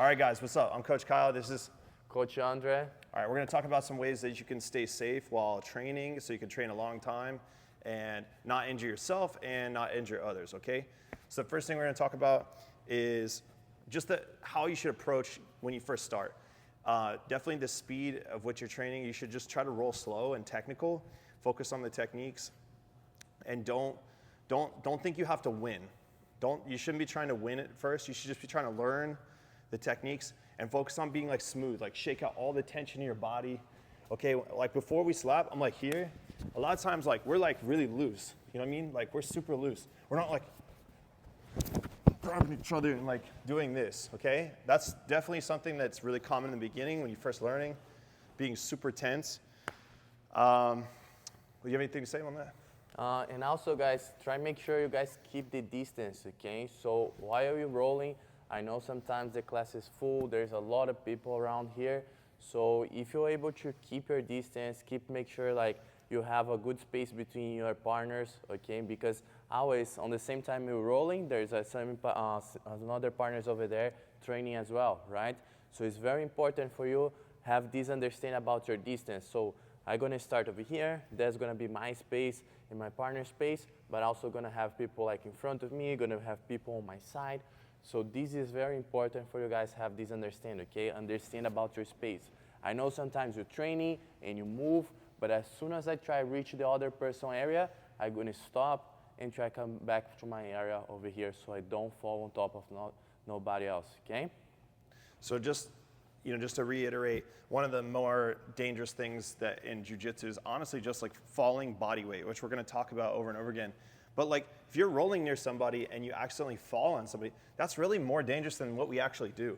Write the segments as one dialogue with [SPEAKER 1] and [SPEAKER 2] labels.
[SPEAKER 1] All right, guys, what's up? I'm Coach Kyle. This is
[SPEAKER 2] Coach Andre.
[SPEAKER 1] All right, we're going to talk about some ways that you can stay safe while training so you can train a long time and not injure yourself and not injure others, okay? So the first thing we're going to talk about is just how you should approach when you first start. Definitely the speed of what you're training. You should just try to roll slow and technical, focus on the techniques, and don't think you have to win. You shouldn't be trying to win at first. You should just be trying to learn the techniques and focus on being like smooth, like shake out all the tension in your body. Okay, like before we slap, I'm like here. A lot of times like we're like really loose, you know what I mean? Like we're super loose. We're not like grabbing each other and like doing this, okay? That's definitely something that's really common in the beginning when you're first learning, being super tense. Do you have anything to say on that?
[SPEAKER 2] And also, guys, try to make sure you guys keep the distance, okay? So while you're rolling, I know sometimes the class is full. There's a lot of people around here. So if you're able to keep your distance, make sure like you have a good space between your partners, okay? Because always on the same time you're rolling, there's another partners over there training as well, right? So it's very important for you have this understanding about your distance. So I'm gonna start over here. That's gonna be my space and my partner's space, but also gonna have people like in front of me, gonna have people on my side. So this is very important for you guys have this understanding, okay? Understand about your space. I know sometimes you're training and you move, but as soon as I try to reach the other person area, I'm gonna stop and try to come back to my area over here so I don't fall on top of nobody else, okay?
[SPEAKER 1] So just to reiterate, one of the more dangerous things that in Jiu Jitsu is honestly just like falling body weight, which we're gonna talk about over and over again. But like if you're rolling near somebody and you accidentally fall on somebody, that's really more dangerous than what we actually do,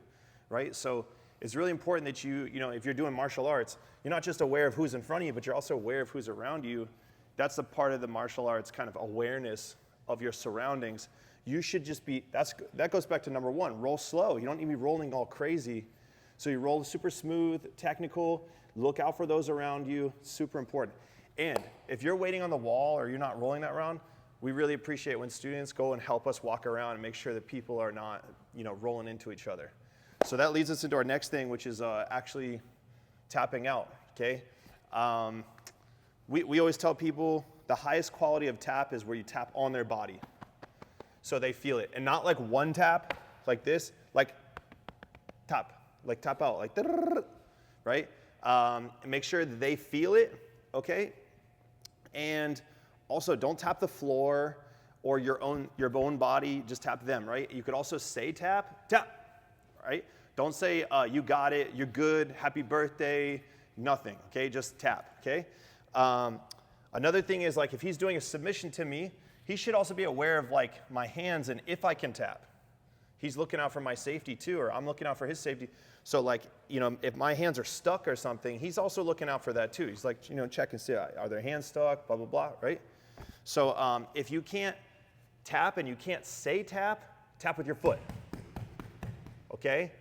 [SPEAKER 1] right? So it's really important that if you're doing martial arts, you're not just aware of who's in front of you, but you're also aware of who's around you. That's the part of the martial arts kind of awareness of your surroundings. You should just be, that goes back to number one, roll slow. You don't need to be rolling all crazy. So you roll super smooth, technical, look out for those around you, super important. And if you're waiting on the wall or you're not rolling that round, we really appreciate when students go and help us walk around and make sure that people are not, rolling into each other. So that leads us into our next thing, which is actually tapping out, okay? We always tell people the highest quality of tap is where you tap on their body so they feel it. And not like one tap, like this, like tap out, like right? And make sure that they feel it, okay? And also, don't tap the floor or your own body, just tap them, right? You could also say tap, right? Don't say, you got it, you're good, happy birthday, nothing, okay? Just tap, okay? Another thing is like if he's doing a submission to me, he should also be aware of like my hands and if I can tap. He's looking out for my safety too, or I'm looking out for his safety. So like, if my hands are stuck or something, he's also looking out for that too. He's like, check and see, are their hands stuck, blah, blah, blah, right? So if you can't tap and you can't say tap with your foot, okay?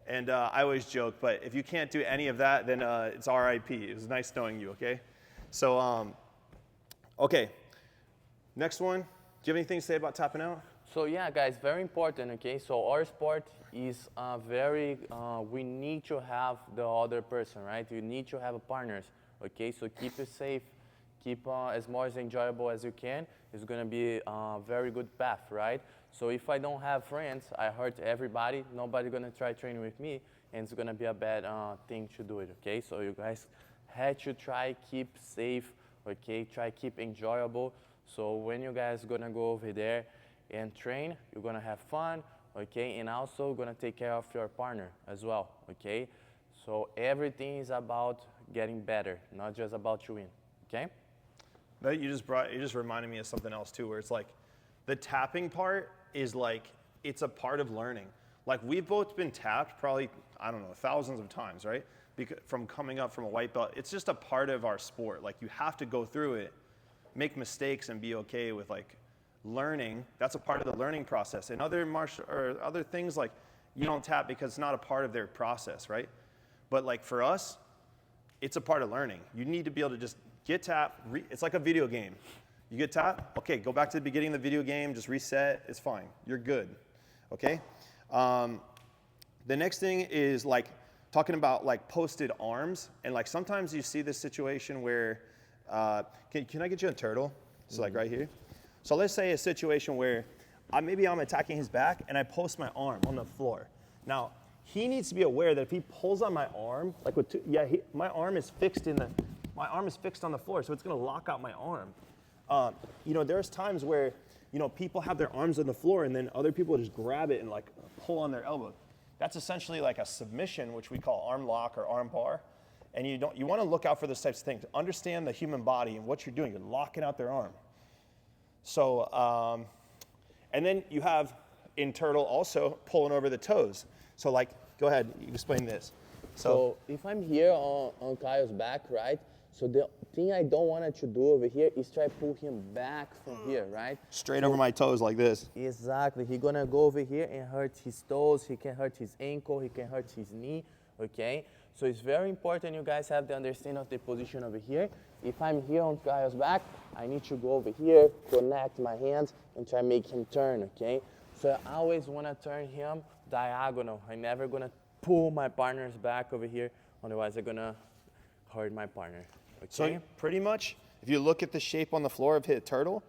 [SPEAKER 1] And I always joke, but if you can't do any of that, then it's RIP. It was nice knowing you, okay? So, okay, next one. Do you have anything to say about tapping out?
[SPEAKER 2] So yeah, guys, very important, okay? So our sport is we need to have the other person, right? You need to have partners, okay? So keep it safe, keep as much enjoyable as you can. It's gonna be a very good path, right? So if I don't have friends, I hurt everybody, nobody gonna try training with me, and it's gonna be a bad thing to do it, okay? So you guys had to try keep safe, okay? Try keep enjoyable. So when you guys gonna go over there and train, you're gonna have fun, okay? And also gonna take care of your partner as well, okay? So everything is about getting better, not just about you win, okay?
[SPEAKER 1] That you just reminded me of something else too, where it's like the tapping part is like, it's a part of learning. Like we've both been tapped probably, I don't know, thousands of times, right? From coming up from a white belt, it's just a part of our sport. Like you have to go through it, make mistakes and be okay with like learning. That's a part of the learning process. And other things like you don't tap because it's not a part of their process, right? But like for us, it's a part of learning. You need to be able to just get tapped. It's like a video game. You get tapped, okay, go back to the beginning of the video game, just reset, it's fine. You're good, okay? The next thing is like talking about like posted arms, and like sometimes you see this situation where, can I get you a turtle? So like right here. So let's say a situation where maybe I'm attacking his back and I post my arm on the floor. Now he needs to be aware that if he pulls on my arm, like with my arm is fixed on the floor, so it's gonna lock out my arm. You know, there's times where, you know, people have their arms on the floor and then other people just grab it and like pull on their elbow. That's essentially like a submission, which we call arm lock or arm bar. And you want to look out for those types of things. Understand the human body and what you're doing. You're locking out their arm. So, and then you have in turtle also pulling over the toes. So like, go ahead, you explain this.
[SPEAKER 2] So if I'm here on Kyle's back, right? So the thing I don't want to do over here is try to pull him back from here, right?
[SPEAKER 1] Straight over my toes like this.
[SPEAKER 2] Exactly. He's going to go over here and hurt his toes. He can hurt his ankle. He can hurt his knee, okay? So it's very important you guys have the understanding of the position over here. If I'm here on Kyle's back, I need to go over here, connect my hands, and try to make him turn, okay? So I always want to turn him diagonal. I'm never going to pull my partner's back over here. Otherwise, I'm going to hurt my partner. Okay.
[SPEAKER 1] So pretty much, if you look at the shape on the floor of his turtle,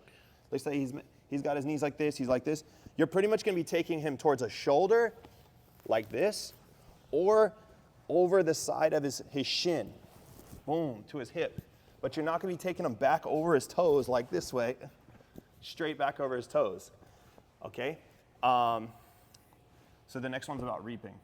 [SPEAKER 1] let's say he's got his knees like this, he's like this, you're pretty much gonna be taking him towards a shoulder, like this, or over the side of his shin, boom, to his hip. But you're not gonna be taking him back over his toes like this way, straight back over his toes, okay? So the next one's about reaping.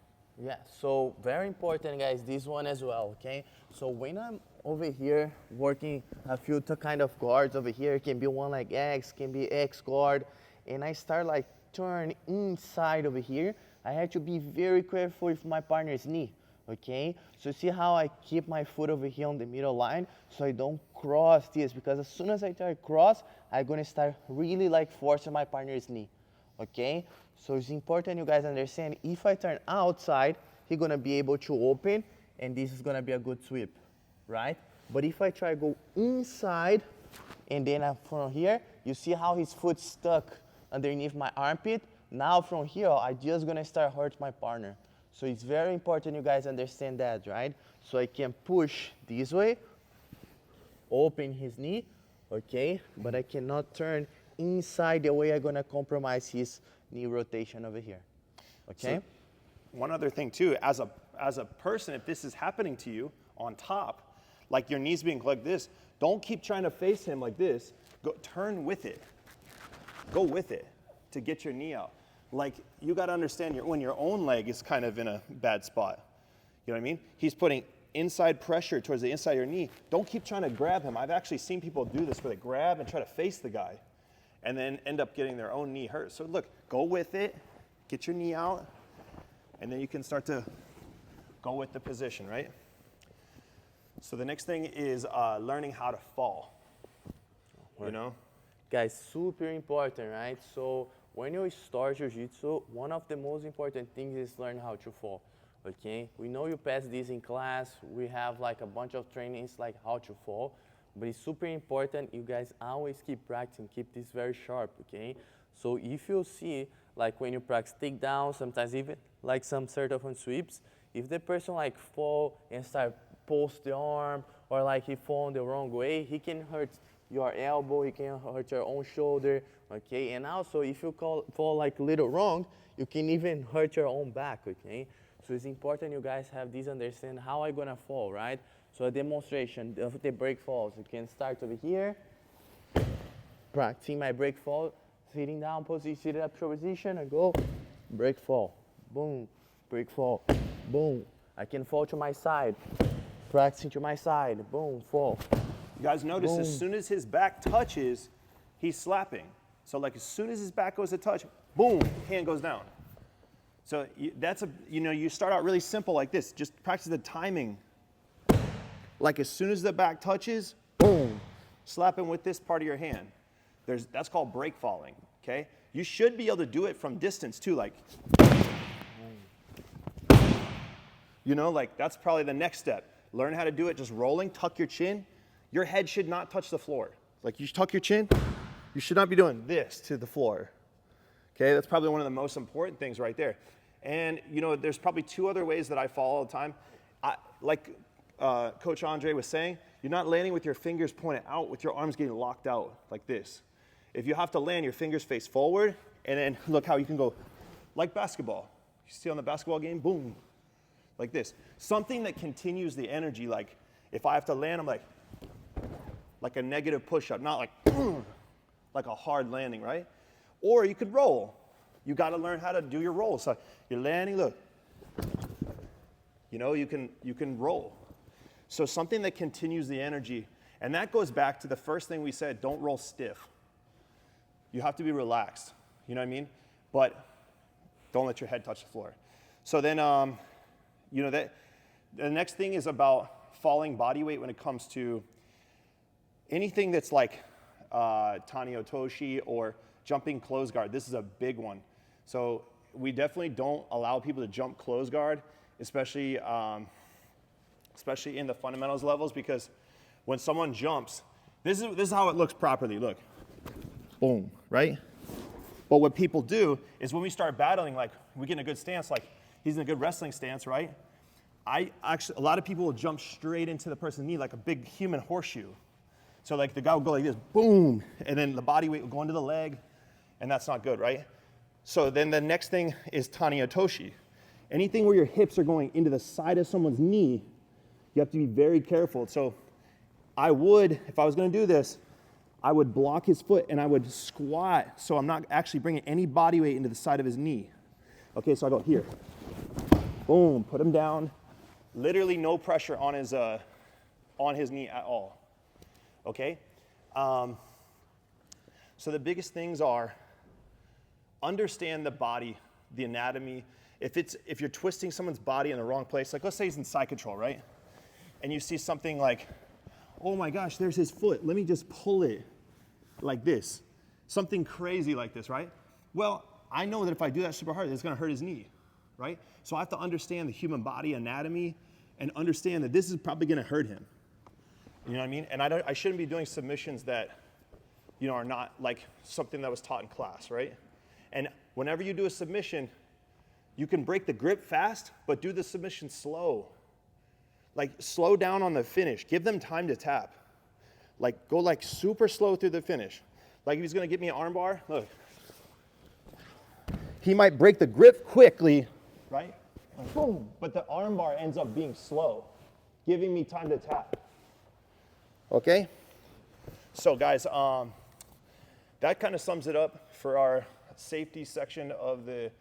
[SPEAKER 2] Yeah, so very important, guys, this one as well, okay? So when I'm over here working a few kind of guards over here, it can be one like X, can be X guard, and I start like turn inside over here, I have to be very careful with my partner's knee, okay? So see how I keep my foot over here on the middle line so I don't cross this, because as soon as I try to cross, I'm gonna start really like forcing my partner's knee, okay? So it's important you guys understand, if I turn outside, he's gonna be able to open, and this is gonna be a good sweep, right? But if I try to go inside, and then from here, you see how his foot's stuck underneath my armpit? Now from here, I just gonna start hurt my partner. So it's very important you guys understand that, right? So I can push this way, open his knee, okay? But I cannot turn inside the way I'm gonna compromise his knee rotation over here, okay?
[SPEAKER 1] So one other thing too, as a person, if this is happening to you on top, like your knees being like this, don't keep trying to face him like this. Go, turn with it. Go with it to get your knee out. Like you got to understand when your own leg is kind of in a bad spot. You know what I mean? He's putting inside pressure towards the inside of your knee. Don't keep trying to grab him. I've actually seen people do this where they grab and try to face the guy and then end up getting their own knee hurt. So look, go with it, get your knee out, and then you can start to go with the position, right? So the next thing is learning how to fall, you know?
[SPEAKER 2] Guys, super important, right? So when you start Jiu-Jitsu, one of the most important things is learn how to fall, okay? We know you pass this in class. We have like a bunch of trainings like how to fall, but it's super important you guys always keep practicing, keep this very sharp, okay? So if you see, like when you practice takedown, sometimes even like some sort of sweeps, if the person like fall and start post the arm, or like he fall in the wrong way, he can hurt your elbow, he can hurt your own shoulder, okay? And also, if you fall like little wrong, you can even hurt your own back, okay? So it's important you guys have this understand how I'm gonna fall, right? So a demonstration of the break falls. You can start over here, practicing my break fall, sitting down position, seated up position, and go, break fall, boom, break fall, boom. I can fall to my side, practicing to my side, boom, fall.
[SPEAKER 1] You guys notice
[SPEAKER 2] Boom.
[SPEAKER 1] as soon as his back touches, he's slapping. So like as soon as his back goes to touch, boom, hand goes down. So that's you start out really simple like this. Just practice the timing. Like as soon as the back touches, boom, slapping with this part of your hand. That's called break falling, okay? You should be able to do it from distance too, like, you know, like that's probably the next step. Learn how to do it just rolling, tuck your chin. Your head should not touch the floor. Like you tuck your chin, you should not be doing this to the floor. Okay, that's probably one of the most important things right there. And you know, there's probably 2 other ways that I fall all the time. Like Coach Andre was saying, you're not landing with your fingers pointed out, with your arms getting locked out like this. If you have to land, your fingers face forward, and then look how you can go like basketball. You see on the basketball game, boom, like this. Something that continues the energy, like if I have to land, I'm like a negative push-up, not like, like a hard landing, right? Or you could roll. You got to learn how to do your roll. So you're landing, look. You know, you can roll. So something that continues the energy, and that goes back to the first thing we said, don't roll stiff. You have to be relaxed, you know what I mean? But don't let your head touch the floor. So then, you know, that the next thing is about falling body weight when it comes to anything that's like Tani Otoshi or jumping close guard. This is a big one. So we definitely don't allow people to jump close guard, especially in the fundamentals levels, because when someone jumps, this is how it looks properly. Look, boom, right? But what people do is when we start battling, like we get in a good stance, like he's in a good wrestling stance, right? A lot of people will jump straight into the person's knee like a big human horseshoe. So like the guy will go like this, boom, and then the body weight will go into the leg, and that's not good, right? So then the next thing is Tani Otoshi. Anything where your hips are going into the side of someone's knee, you have to be very careful. So I would, if I was gonna do this, I would block his foot and I would squat so I'm not actually bringing any body weight into the side of his knee. Okay, so I go here, boom, put him down. Literally no pressure on his knee at all. Okay? So the biggest things are understand the body, the anatomy. If you're twisting someone's body in the wrong place, like let's say he's in side control, right? And you see something like, oh my gosh, there's his foot. Let me just pull it like this. Something crazy like this, right? Well, I know that if I do that super hard, it's gonna hurt his knee, right? So I have to understand the human body anatomy and understand that this is probably gonna hurt him. You know what I mean? And I shouldn't be doing submissions that, you know, are not like something that was taught in class, right? And whenever you do a submission, you can break the grip fast, but do the submission slow. Like slow down on the finish. Give them time to tap. Like go like super slow through the finish. Like if he's gonna get me an arm bar, look. He might break the grip quickly, right? Like, boom, but the arm bar ends up being slow, giving me time to tap. Okay? So guys, that kind of sums it up for our safety section of the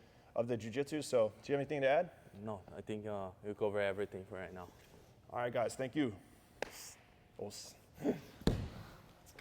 [SPEAKER 1] jiu-jitsu. So do you have anything to add?
[SPEAKER 2] No, I think we cover everything for right now.
[SPEAKER 1] All right, guys, thank you.